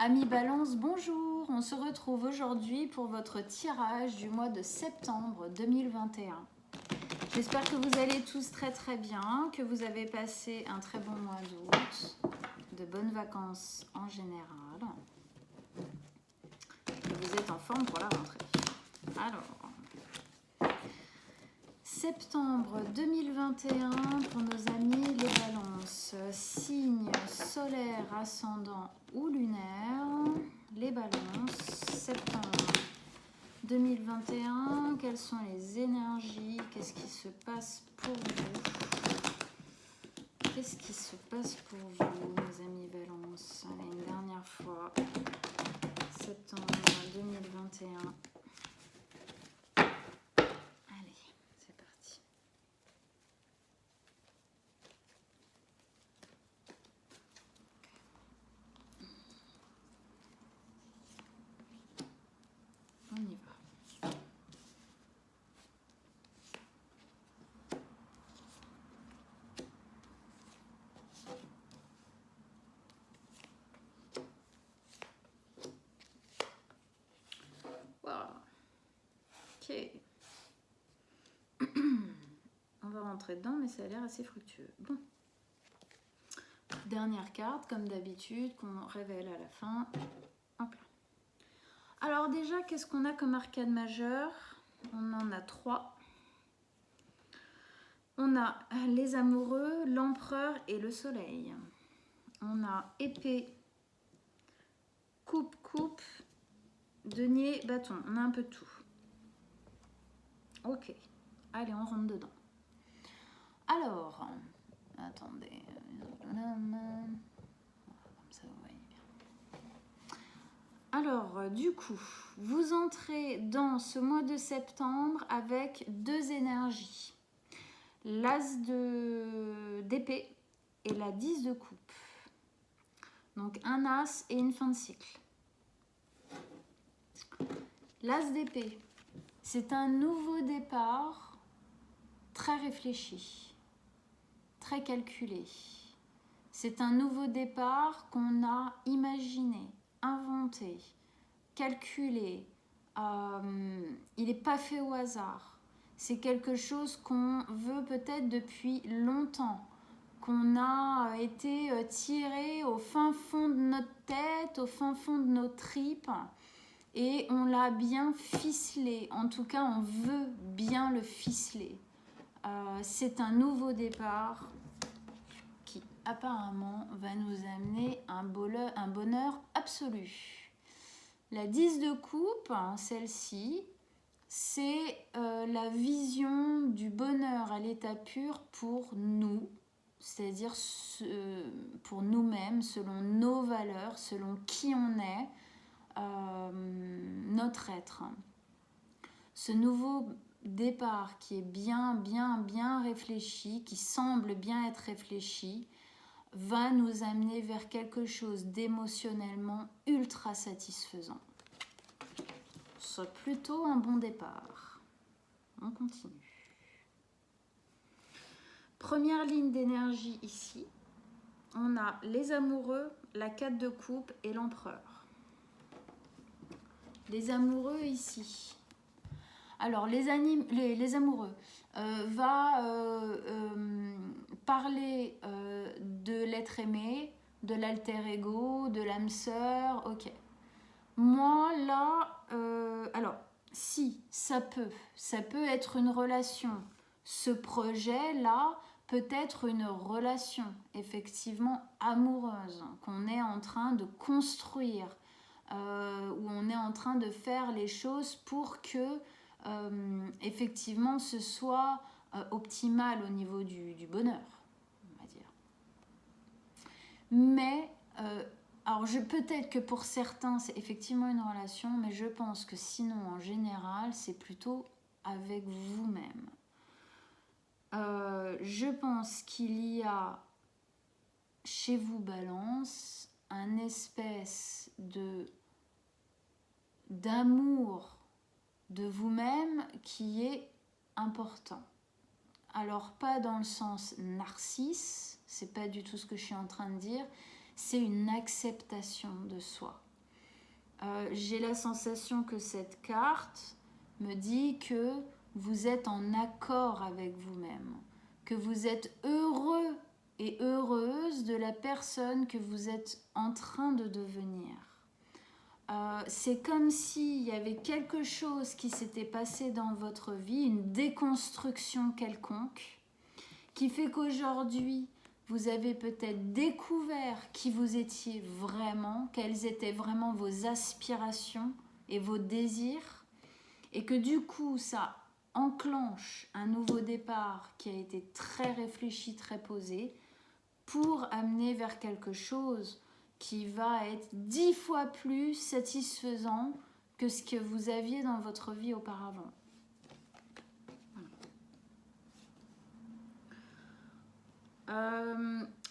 Amis Balance, bonjour. On se retrouve aujourd'hui pour votre tirage du mois de septembre 2021. J'espère que vous allez tous très très bien, que vous avez passé un très bon mois d'août, de bonnes vacances en général, que vous êtes en forme pour la rentrée. Alors, septembre 2021 pour nos amis les balances, signes solaire, ascendant ou lunaire, les balances, septembre 2021, quelles sont les énergies, qu'est-ce qui se passe pour vous? Qu'est-ce qui se passe pour vous, mes amis balances? Allez, une dernière fois, septembre 2021. On y va. Voilà. Ok. On va rentrer dedans, mais ça a l'air assez fructueux. Bon. Dernière carte, comme d'habitude, qu'on révèle à la fin. Hop là. Alors déjà, qu'est-ce qu'on a comme arcane majeur? On en a 3. On a les amoureux, l'empereur et le soleil. On a épée, coupe, denier, bâton. On a un peu tout. Ok. Allez, on rentre dedans. Alors, attendez. Comme ça, vous voyez bien. Alors, du coup, vous entrez dans ce mois de septembre avec 2 énergies. L'as d'épée et la 10 de coupe. Donc, un as et une fin de cycle. L'as d'épée, c'est un nouveau départ très réfléchi, très calculé. C'est un nouveau départ qu'on a imaginé, inventé, calculé. Il n'est pas fait au hasard. C'est quelque chose qu'on veut peut-être depuis longtemps, qu'on a été tiré au fin fond de notre tête, au fin fond de nos tripes, et on l'a bien ficelé. En tout cas, on veut bien le ficeler. C'est un nouveau départ qui apparemment va nous amener un bonheur absolu. La 10 de coupe, celle-ci, c'est la vision du bonheur à l'état pur pour nous, c'est-à-dire pour nous-mêmes, selon nos valeurs, selon qui on est, notre être. Ce nouveau départ qui est bien réfléchi, qui semble bien être réfléchi, va nous amener vers quelque chose d'émotionnellement ultra satisfaisant. C'est plutôt un bon départ. On continue. Première ligne d'énergie ici. On a les amoureux, la 4 de coupe et l'empereur. Les amoureux ici. Alors, les amoureux va parler de l'être aimé, de l'alter ego, de l'âme sœur, ok. Moi, là, alors, si, ça peut être une relation. Ce projet-là peut être une relation, effectivement, amoureuse, qu'on est en train de construire, où on est en train de faire les choses pour que, effectivement, ce soit optimal au niveau du bonheur, on va dire. Mais, alors peut-être que pour certains, c'est effectivement une relation, mais je pense que sinon, en général, c'est plutôt avec vous-même. Je pense qu'il y a chez vous, Balance, un espèce d'amour de vous-même qui est important. Alors pas dans le sens narcisse, c'est pas du tout ce que je suis en train de dire, c'est une acceptation de soi. j'ai la sensation que cette carte me dit que vous êtes en accord avec vous-même, que vous êtes heureux et heureuse de la personne que vous êtes en train de devenir. C'est comme s'il y avait quelque chose qui s'était passé dans votre vie, une déconstruction quelconque, qui fait qu'aujourd'hui, vous avez peut-être découvert qui vous étiez vraiment, quelles étaient vraiment vos aspirations et vos désirs, et que du coup, ça enclenche un nouveau départ qui a été très réfléchi, très posé, pour amener vers quelque chose qui va être 10 fois plus satisfaisant que ce que vous aviez dans votre vie auparavant.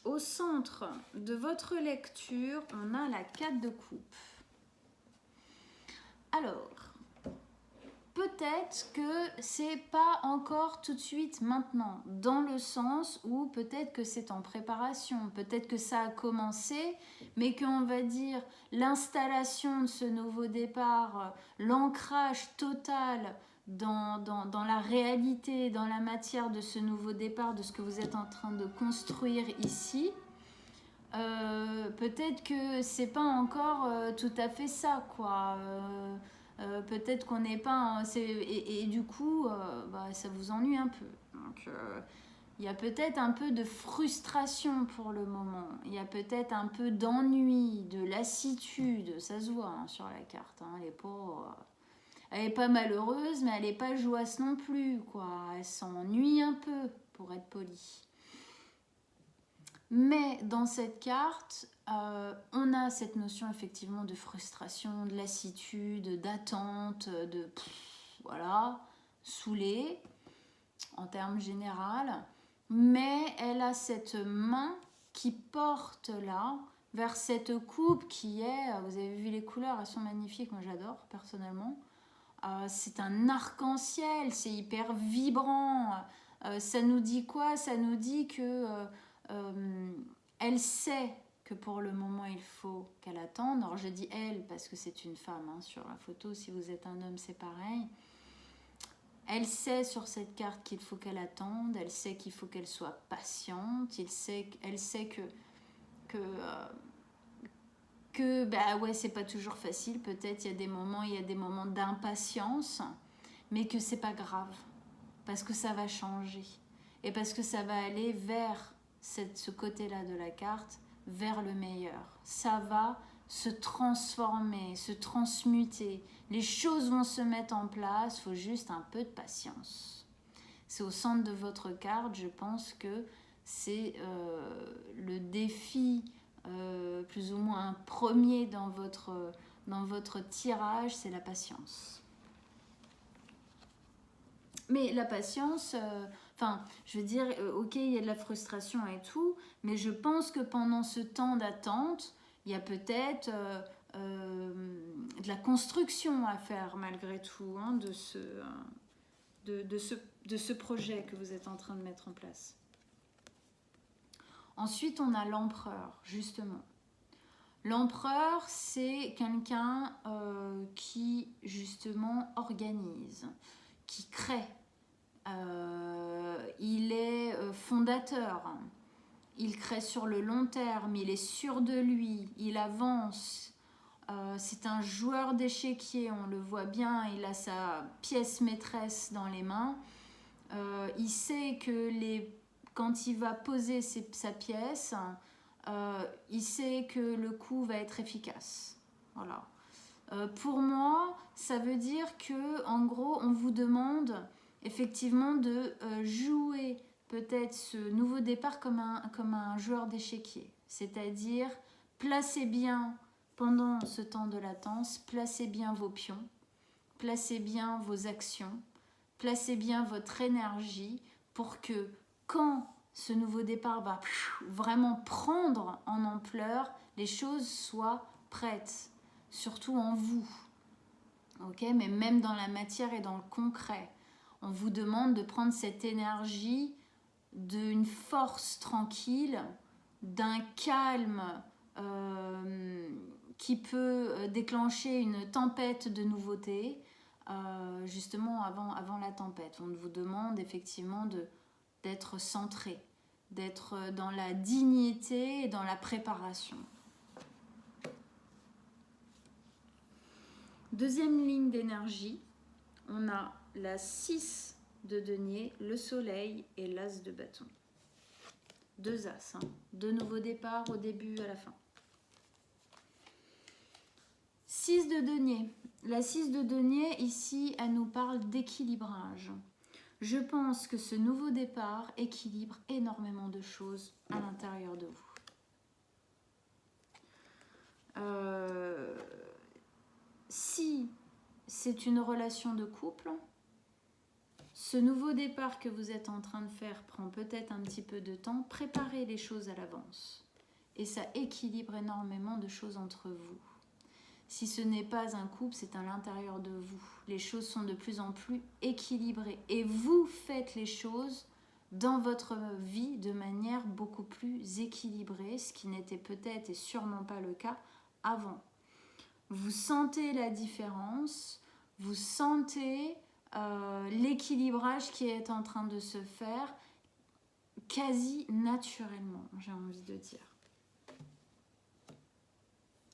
Au centre de votre lecture, on a la 4 de coupe. Alors, peut-être que c'est pas encore tout de suite maintenant, dans le sens où peut-être que c'est en préparation, peut-être que ça a commencé, mais qu'on va dire l'installation de ce nouveau départ, l'ancrage total dans la réalité, dans la matière de ce nouveau départ, de ce que vous êtes en train de construire ici, peut-être que c'est pas encore tout à fait ça, quoi. Peut-être qu'on n'est pas... et du coup, ça vous ennuie un peu. Donc, il y a peut-être un peu de frustration pour le moment. Il y a peut-être un peu d'ennui, de lassitude. Ça se voit sur la carte. Elle n'est pas malheureuse, mais elle n'est pas jouasse non plus, quoi. Elle s'ennuie un peu, pour être polie. Mais dans cette carte, on a cette notion effectivement de frustration, de lassitude, d'attente, voilà, saoulée en termes généraux. Mais elle a cette main qui porte là vers cette coupe qui est, vous avez vu les couleurs, elles sont magnifiques, moi j'adore personnellement. C'est un arc-en-ciel, c'est hyper vibrant. Ça nous dit quoi? Ça nous dit que elle sait que pour le moment il faut qu'elle attende. Alors je dis elle parce que c'est une femme sur la photo, si vous êtes un homme c'est pareil. Elle sait sur cette carte qu'il faut qu'elle attende, elle sait qu'il faut qu'elle soit patiente, elle sait que bah ouais, c'est pas toujours facile, peut-être il y a des moments d'impatience, mais que c'est pas grave parce que ça va changer et parce que ça va aller vers ce côté-là de la carte, vers le meilleur. Ça va se transformer, se transmuter. Les choses vont se mettre en place, il faut juste un peu de patience. C'est au centre de votre carte, je pense que c'est le défi plus ou moins premier dans votre tirage, c'est la patience. Mais la patience, je veux dire, ok, il y a de la frustration et tout, mais je pense que pendant ce temps d'attente, il y a peut-être de la construction à faire malgré tout de ce projet que vous êtes en train de mettre en place. Ensuite, on a l'empereur, justement. L'empereur, c'est quelqu'un qui, justement, organise, qui crée. Il est fondateur. Il crée sur le long terme, il est sûr de lui, il avance. C'est un joueur d'échiquier, on le voit bien, il a sa pièce maîtresse dans les mains. Il sait que quand il va poser sa pièce, il sait que le coup va être efficace. Voilà. Pour moi, ça veut dire que, en gros, on vous demande effectivement de jouer peut-être ce nouveau départ comme un joueur d'échiquier. C'est-à-dire, placez bien, pendant ce temps de latence, placez bien vos pions, placez bien vos actions, placez bien votre énergie pour que quand ce nouveau départ va vraiment prendre en ampleur, les choses soient prêtes, surtout en vous. Okay, mais même dans la matière et dans le concret, on vous demande de prendre cette énergie d'une force tranquille, d'un calme qui peut déclencher une tempête de nouveautés, justement avant la tempête. On vous demande effectivement d'être centré, d'être dans la dignité et dans la préparation. Deuxième ligne d'énergie, on a la 6 de denier, le soleil et l'as de bâton. Deux as, deux nouveaux départs au début, à la fin. 6 de denier. La 6 de denier, ici, elle nous parle d'équilibrage. Je pense que ce nouveau départ équilibre énormément de choses à l'intérieur de vous. Si c'est une relation de couple, ce nouveau départ que vous êtes en train de faire prend peut-être un petit peu de temps. Préparez les choses à l'avance. Et ça équilibre énormément de choses entre vous. Si ce n'est pas un couple, c'est à l'intérieur de vous. Les choses sont de plus en plus équilibrées. Et vous faites les choses dans votre vie de manière beaucoup plus équilibrée, ce qui n'était peut-être et sûrement pas le cas avant. Vous sentez la différence, vous sentez l'équilibrage qui est en train de se faire quasi naturellement, j'ai envie de dire.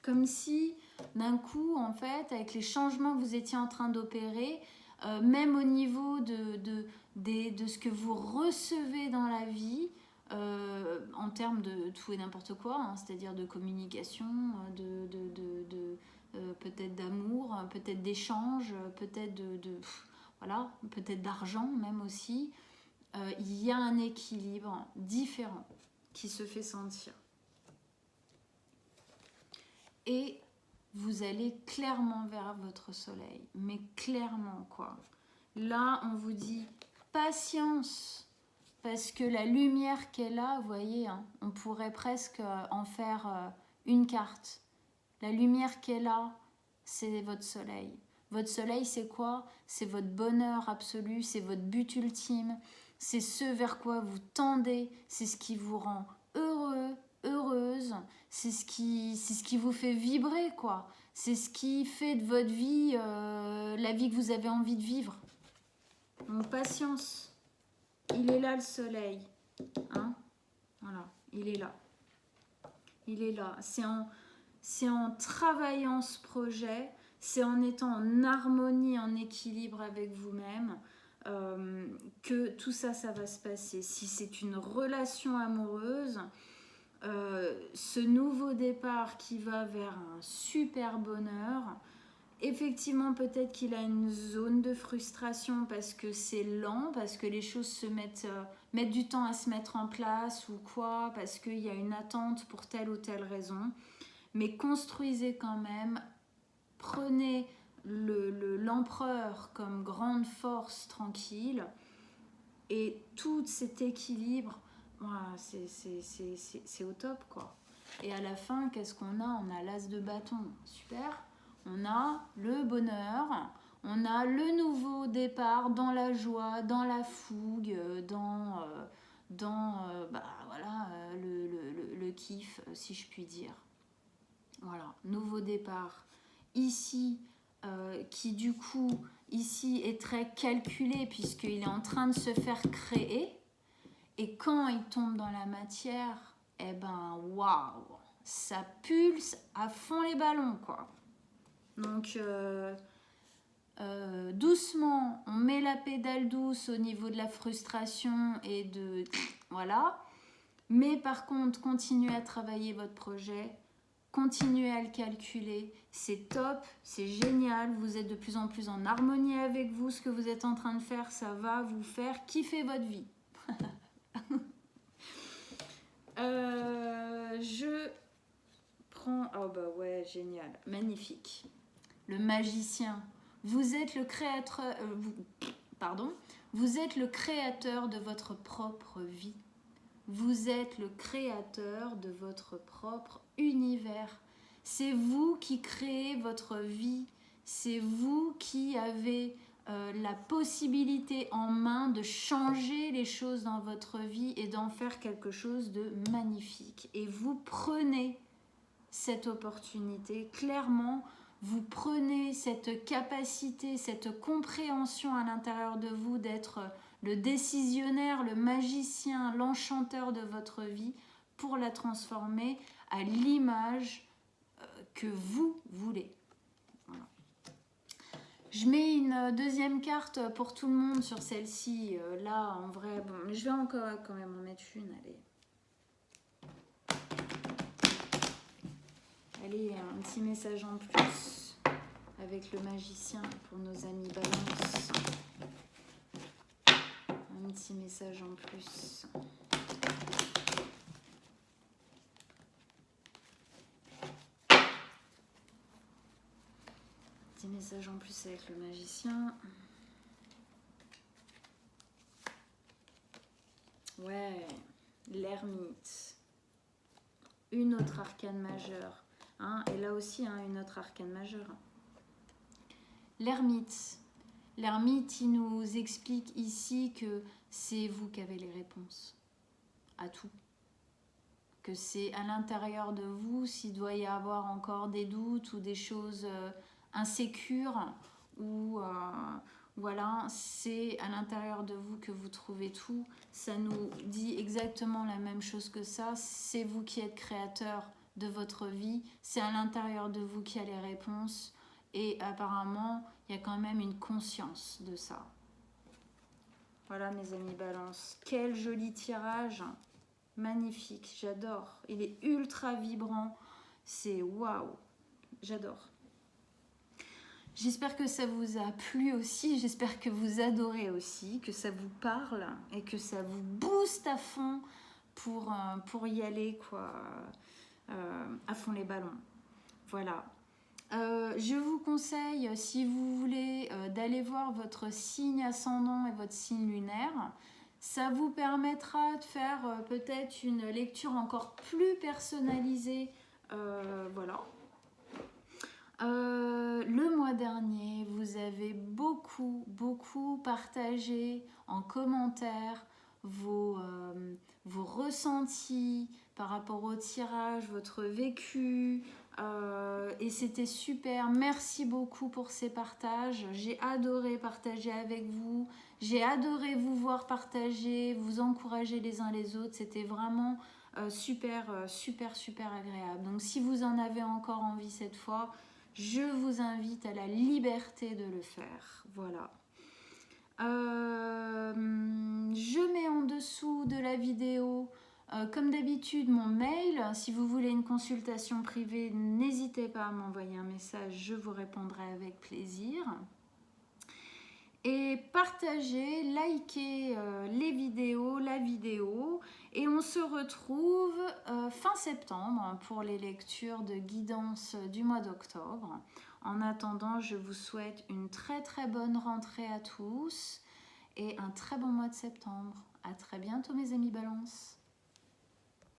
Comme si d'un coup, en fait, avec les changements que vous étiez en train d'opérer, même au niveau de ce que vous recevez dans la vie, en termes de tout et n'importe quoi, c'est-à-dire de communication, peut-être d'amour, peut-être d'échange, peut-être voilà, peut-être d'argent même aussi, il y a un équilibre différent qui se fait sentir. Et vous allez clairement vers votre soleil, mais clairement quoi. Là, on vous dit patience, parce que la lumière qu'elle a, vous voyez, on pourrait presque en faire une carte. La lumière qu'elle a, c'est votre soleil. Votre soleil, c'est quoi? C'est votre bonheur absolu, c'est votre but ultime, c'est ce vers quoi vous tendez, c'est ce qui vous rend heureux, heureuse, c'est ce qui vous fait vibrer, quoi. C'est ce qui fait de votre vie la vie que vous avez envie de vivre. Donc, patience. Il est là, le soleil. Voilà, il est là. Il est là. C'est en travaillant ce projet, c'est en étant en harmonie, en équilibre avec vous-même que tout ça, ça va se passer. Si c'est une relation amoureuse, ce nouveau départ qui va vers un super bonheur, effectivement, peut-être qu'il a une zone de frustration parce que c'est lent, parce que les choses mettent du temps à se mettre en place ou quoi, parce qu'il y a une attente pour telle ou telle raison. Mais construisez quand même, prenez l'empereur comme grande force tranquille et tout cet équilibre, voilà, c'est au top quoi. Et à la fin, qu'est-ce qu'on a? On a l'as de bâton, super. On a le bonheur, on a le nouveau départ dans la joie, dans la fougue, voilà, le kiff, si je puis dire. Voilà, nouveau départ. Ici, qui du coup, ici est très calculé puisqu'il est en train de se faire créer. Et quand il tombe dans la matière, eh ben, waouh, ça pulse à fond les ballons, quoi. Donc, doucement, on met la pédale douce au niveau de la frustration et de... Voilà. Mais par contre, continuez à travailler votre projet, continuez à le calculer, c'est top, c'est génial, vous êtes de plus en plus en harmonie avec vous, ce que vous êtes en train de faire, ça va vous faire kiffer votre vie. Je prends... Oh bah ouais, génial, magnifique. Le magicien. Vous êtes le créateur... Vous êtes le créateur de votre propre vie. Vous êtes le créateur de votre propre univers. C'est vous qui créez votre vie. C'est vous qui avez la possibilité en main de changer les choses dans votre vie et d'en faire quelque chose de magnifique. Et vous prenez cette opportunité. Clairement, vous prenez cette capacité, cette compréhension à l'intérieur de vous d'être le décisionnaire, le magicien, l'enchanteur de votre vie pour la transformer à l'image que vous voulez. Voilà. Je mets une deuxième carte pour tout le monde sur celle-ci. Là, en vrai, bon, mais je vais encore quand même en mettre une, allez. Allez, un petit message en plus avec le magicien pour nos amis Balance. Un petit message en plus. Petit message en plus avec le magicien. Ouais, l'ermite. Une autre arcane majeure. Hein, et là aussi, hein, une autre arcane majeure. L'ermite. L'ermite, il nous explique ici que c'est vous qui avez les réponses à tout. Que c'est à l'intérieur de vous, s'il doit y avoir encore des doutes ou des choses insécures, ou voilà, c'est à l'intérieur de vous que vous trouvez tout. Ça nous dit exactement la même chose que ça. C'est vous qui êtes créateur de votre vie. C'est à l'intérieur de vous qu'il y a les réponses. Et apparemment, il y a quand même une conscience de ça. Voilà mes amis Balance. Quel joli tirage. Magnifique, j'adore. Il est ultra vibrant. C'est waouh. J'adore. J'espère que ça vous a plu aussi. J'espère que vous adorez aussi, que ça vous parle et que ça vous booste à fond pour y aller, quoi. À fond les ballons. Voilà. Je vous conseille, si vous voulez, d'aller voir votre signe ascendant et votre signe lunaire. Ça vous permettra de faire peut-être une lecture encore plus personnalisée. Voilà. Le mois dernier, vous avez beaucoup partagé en commentaire vos ressentis par rapport au tirage, votre vécu, et c'était super. Merci beaucoup pour ces partages. J'ai adoré partager avec vous. J'ai adoré vous voir partager, vous encourager les uns les autres. C'était vraiment super agréable. Donc si vous en avez encore envie cette fois, je vous invite à la liberté de le faire. Voilà. Je mets en dessous de la vidéo, comme d'habitude, mon mail. Si vous voulez une consultation privée, n'hésitez pas à m'envoyer un message, je vous répondrai avec plaisir. Et partagez, likez les vidéos, la vidéo. Et on se retrouve fin septembre pour les lectures de guidance du mois d'octobre. En attendant, je vous souhaite une très bonne rentrée à tous et un très bon mois de septembre. À très bientôt mes amis Balance.